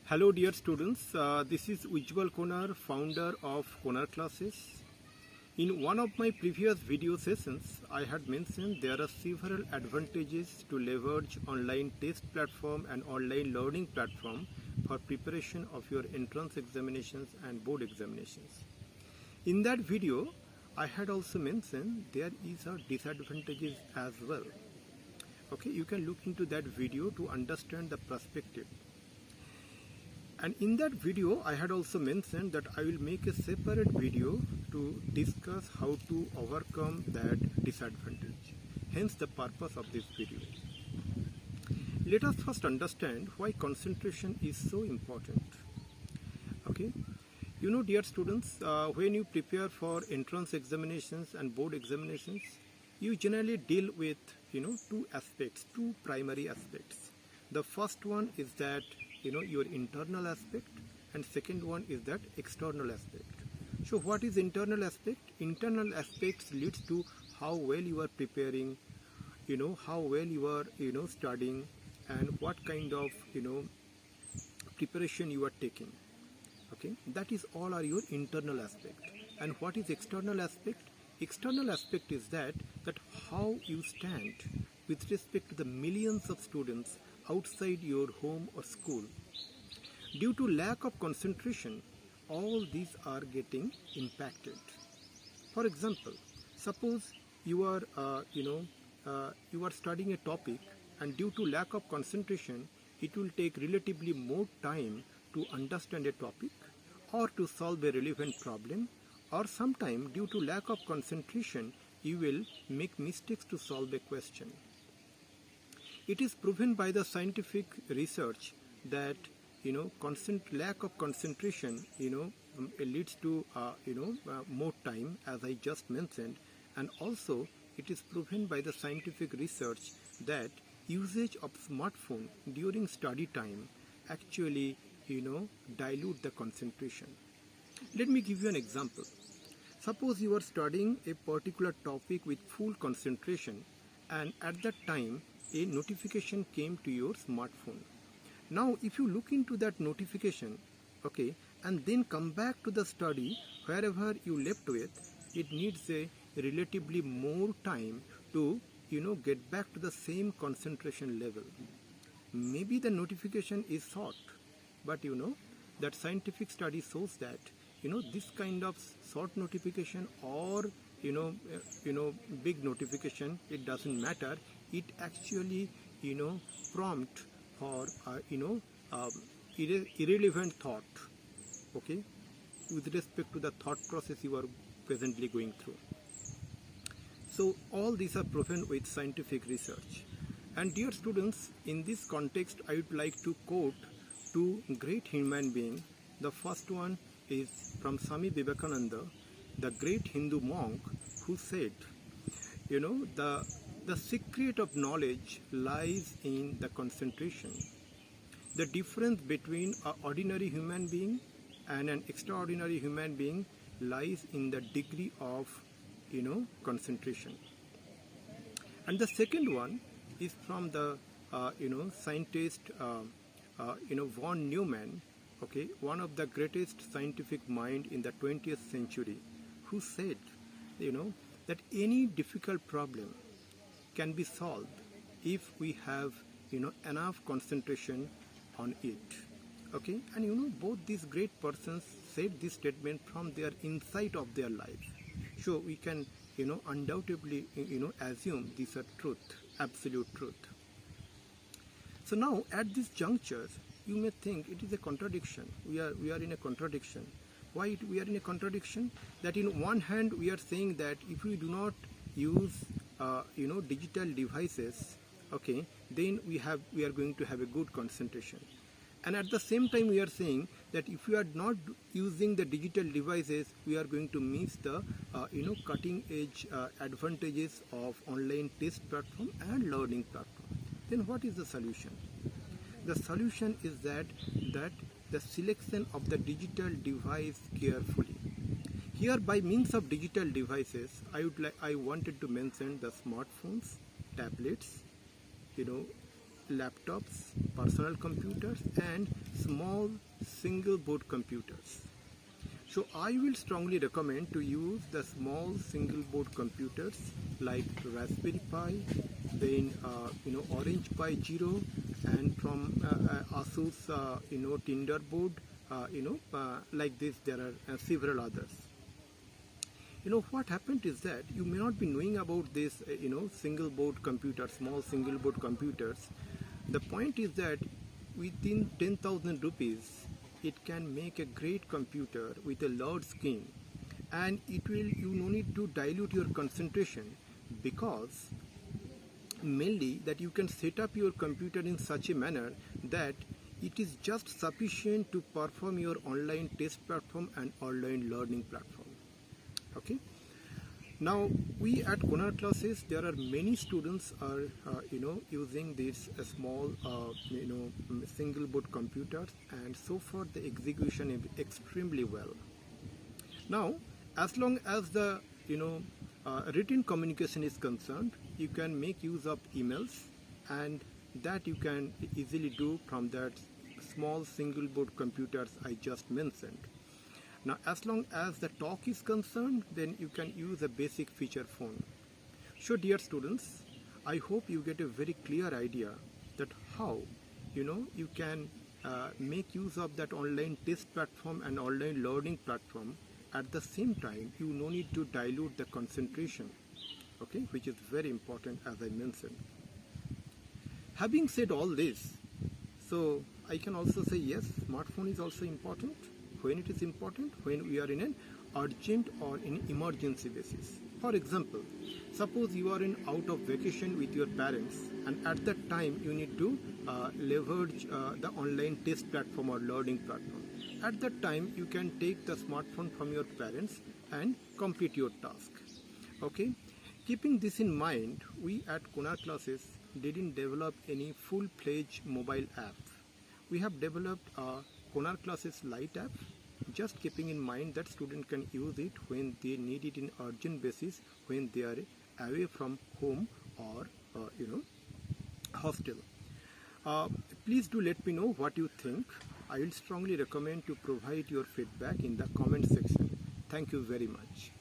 Hello dear students, this is Ujjwal Konar, founder of Konar Classes. In one of my previous video sessions, I had mentioned there are several advantages to leverage online test platform and online learning platform for preparation of your entrance examinations and board examinations. In that video, I had also mentioned there is a disadvantages as well. Okay, you can look into that video to understand the perspective. And in that video, I had also mentioned that I will make a separate video to discuss how to overcome that disadvantage. Hence the purpose of this video. Let us first understand why concentration is so important. Okay, you know, dear students, when you prepare for entrance examinations and board examinations, you generally deal with, two aspects, two primary aspects. The first one is that your internal aspect, and second one is that external aspect. So what is internal aspect? Internal aspects leads to how well you are preparing, how well you are studying, and what kind of preparation you are taking. Okay, that is all are your internal aspect. And what is external aspect? External aspect is that how you stand with respect to the millions of students outside your home or school. Due to lack of concentration, all these are getting impacted. For example, suppose you are studying a topic, and due to lack of concentration, it will take relatively more time to understand a topic or to solve a relevant problem, or sometime due to lack of concentration, you will make mistakes to solve a question. It is proven by the scientific research that lack of concentration leads to more time, as I just mentioned, and also it is proven by the scientific research that usage of smartphone during study time actually dilute the concentration. Let me give you an example. Suppose you are studying a particular topic with full concentration, and at that time a notification came to your smartphone. Now if you look into that notification, okay, and then come back to the study wherever you left with, it needs a relatively more time to get back to the same concentration level. Maybe the notification is short, but that scientific study shows that this kind of short notification or big notification, it doesn't matter, it actually prompt for irrelevant thought, okay, with respect to the thought process you are presently going through. So all these are proven with scientific research. And dear students, in this context I would like to quote two great human beings. The first one is from Swami Vivekananda, the great Hindu monk, who said, the secret of knowledge lies in the concentration. The difference between an ordinary human being and an extraordinary human being lies in the degree of concentration. And the second one is from the scientist von Neumann, okay, one of the greatest scientific mind in the 20th century, who said that any difficult problem can be solved if we have enough concentration on it. Okay, and both these great persons said this statement from their insight of their life. So we can undoubtedly assume these are truth, absolute truth. So now at this juncture you may think it is a contradiction. We are in a contradiction. Why we are in a contradiction? That in one hand we are saying that if we do not use digital devices, okay, then we are going to have a good concentration. And at the same time we are saying that if we are not using the digital devices, we are going to miss the cutting edge advantages of online test platform and learning platform. Then what is the solution? The solution is that the selection of the digital device carefully. Here, by means of digital devices, I wanted to mention the smartphones, tablets, laptops, personal computers, and small single board computers. So I will strongly recommend to use the small single board computers like Raspberry Pi, then Orange Pi Zero, and from Asus Tinderboard. Like this there are several others. What happened is that you may not be knowing about this single board computer, small single board computers. The point is that within 10,000 rupees it can make a great computer with a large screen, and you no need to dilute your concentration, because mainly that you can set up your computer in such a manner that it is just sufficient to perform your online test platform and online learning platform. Okay, now we at Konark classes, there are many students are using these small single board computers, and so far the execution is extremely well. Now as long as the written communication is concerned, you can make use of emails, and that you can easily do from that small single board computers I just mentioned. Now as long as the talk is concerned, then you can use a basic feature phone. So dear students, I hope you get a very clear idea that how you can make use of that online test platform and online learning platform. At the same time, you no need to dilute the concentration, okay, which is very important as I mentioned. Having said all this, so I can also say yes, smartphone is also important. When it is important? When we are in an urgent or in emergency basis. For example, suppose you are in out of vacation with your parents, and at that time you need to leverage the online test platform or learning platform. At that time you can take the smartphone from your parents and complete your task. Okay, keeping this in mind, we at Konark classes didn't develop any full-fledged mobile app. We have developed a Konark classes Lite app, just keeping in mind that student can use it when they need it in urgent basis, when they are away from home or hostel. Please do let me know what you think. I will strongly recommend to provide your feedback in the comment section. Thank you very much.